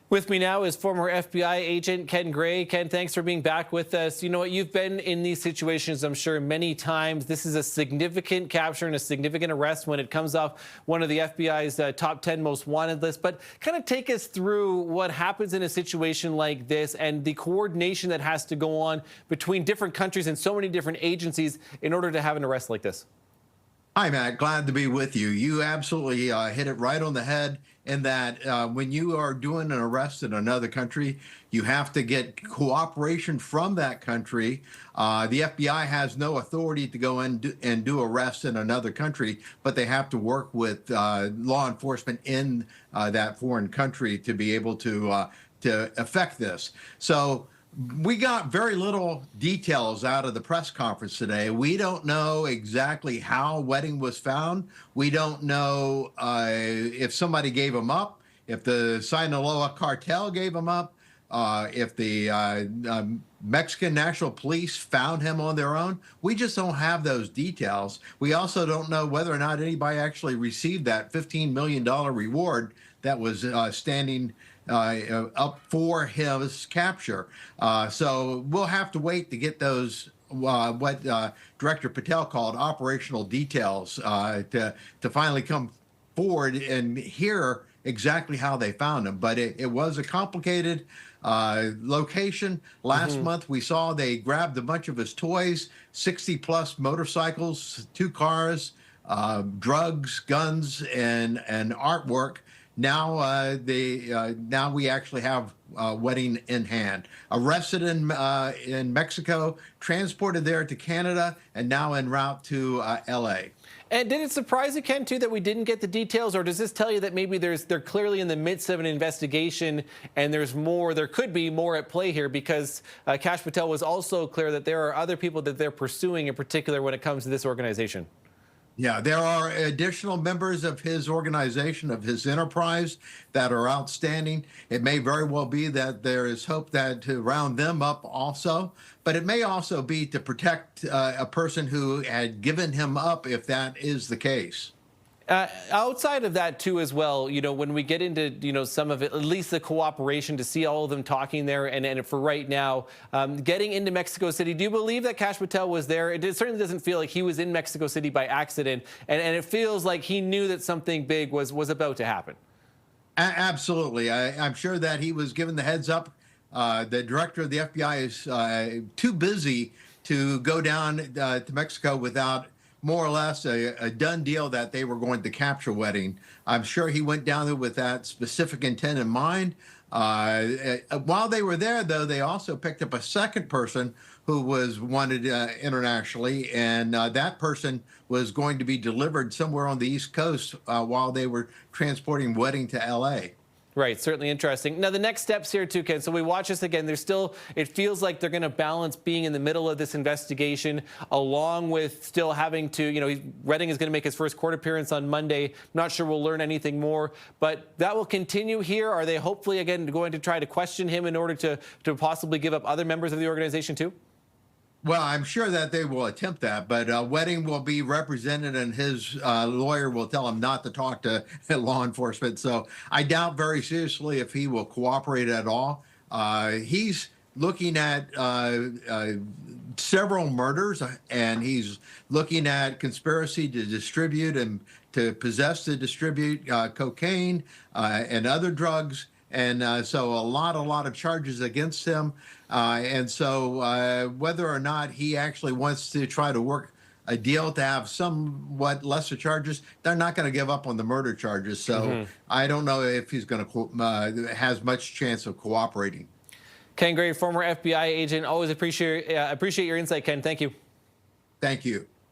With me now is former FBI agent Ken Gray. Ken, thanks for being back with us. You know what? You've been in these situations, I'm sure, many times. This is a significant capture and a significant arrest when it comes off one of the FBI's top 10 most wanted lists. But kind of take us through what happens in a situation like this and the coordination that has to go on between different countries and so many different agencies in order to have an arrest like this. Hi, Matt. Glad to be with you. You absolutely hit it right on the head in that when you are doing an arrest in another country, you have to get cooperation from that country. The FBI has no authority to go in and do arrests in another country, but they have to work with law enforcement in that foreign country to be able to affect this. So we got very little details out of the press conference today. We don't know exactly how Wedding was found. We don't know if somebody gave him up, if the Sinaloa cartel gave him up, if the Mexican National Police found him on their own. We just don't have those details. We also don't know whether or not anybody actually received that $15 million reward that was standing up for his capture. So we'll have to wait to get those what Director Patel called operational details to finally come forward and hear exactly how they found him. But it was a complicated location. Last month we saw they grabbed a bunch of his toys, 60 plus motorcycles, 2 cars, drugs, guns, and artwork. Now now we actually have Wedding in hand. Arrested in Mexico, transported there to Canada, and now en route to L.A. And did it surprise you, Ken, too, that we didn't get the details, or does this tell you that maybe they're clearly in the midst of an investigation and there could be more at play here, because Kash Patel was also clear that there are other people that they're pursuing in particular when it comes to this organization? Yeah, there are additional members of his organization, of his enterprise, that are outstanding. It may very well be that there is hope that to round them up also, but it may also be to protect a person who had given him up, if that is the case. Outside of that, too, as well, you know, when we get into, you know, some of it, at least the cooperation to see all of them talking there, and for right now, getting into Mexico City, do you believe that Kash Patel was there? It certainly doesn't feel like he was in Mexico City by accident, and it feels like he knew that something big was about to happen. Absolutely. I'm sure that he was given the heads up. The director of the FBI is too busy to go down to Mexico without more or less a done deal that they were going to capture Wedding. I'm sure he went down there with that specific intent in mind. While they were there, though, they also picked up a second person who was wanted internationally, and that person was going to be delivered somewhere on the East Coast while they were transporting Wedding to L.A. Right, certainly interesting. Now, the next steps here, too, Ken, so we watch this again. It feels like they're going to balance being in the middle of this investigation along with still having to, you know, Wedding is going to make his first court appearance on Monday. Not sure we'll learn anything more, but that will continue here. Are they hopefully, again, going to try to question him in order to possibly give up other members of the organization, too? Well, I'm sure that they will attempt that, but Wedding will be represented, and his lawyer will tell him not to talk to law enforcement. So I doubt very seriously if he will cooperate at all. He's looking at several murders, and he's looking at conspiracy to distribute and to possess to distribute cocaine and other drugs. And so a lot of charges against him. And so whether or not he actually wants to try to work a deal to have somewhat lesser charges, they're not going to give up on the murder charges. So I don't know if he's going to has much chance of cooperating. Ken Gray, former FBI agent, always appreciate your insight, Ken. Thank you. Thank you.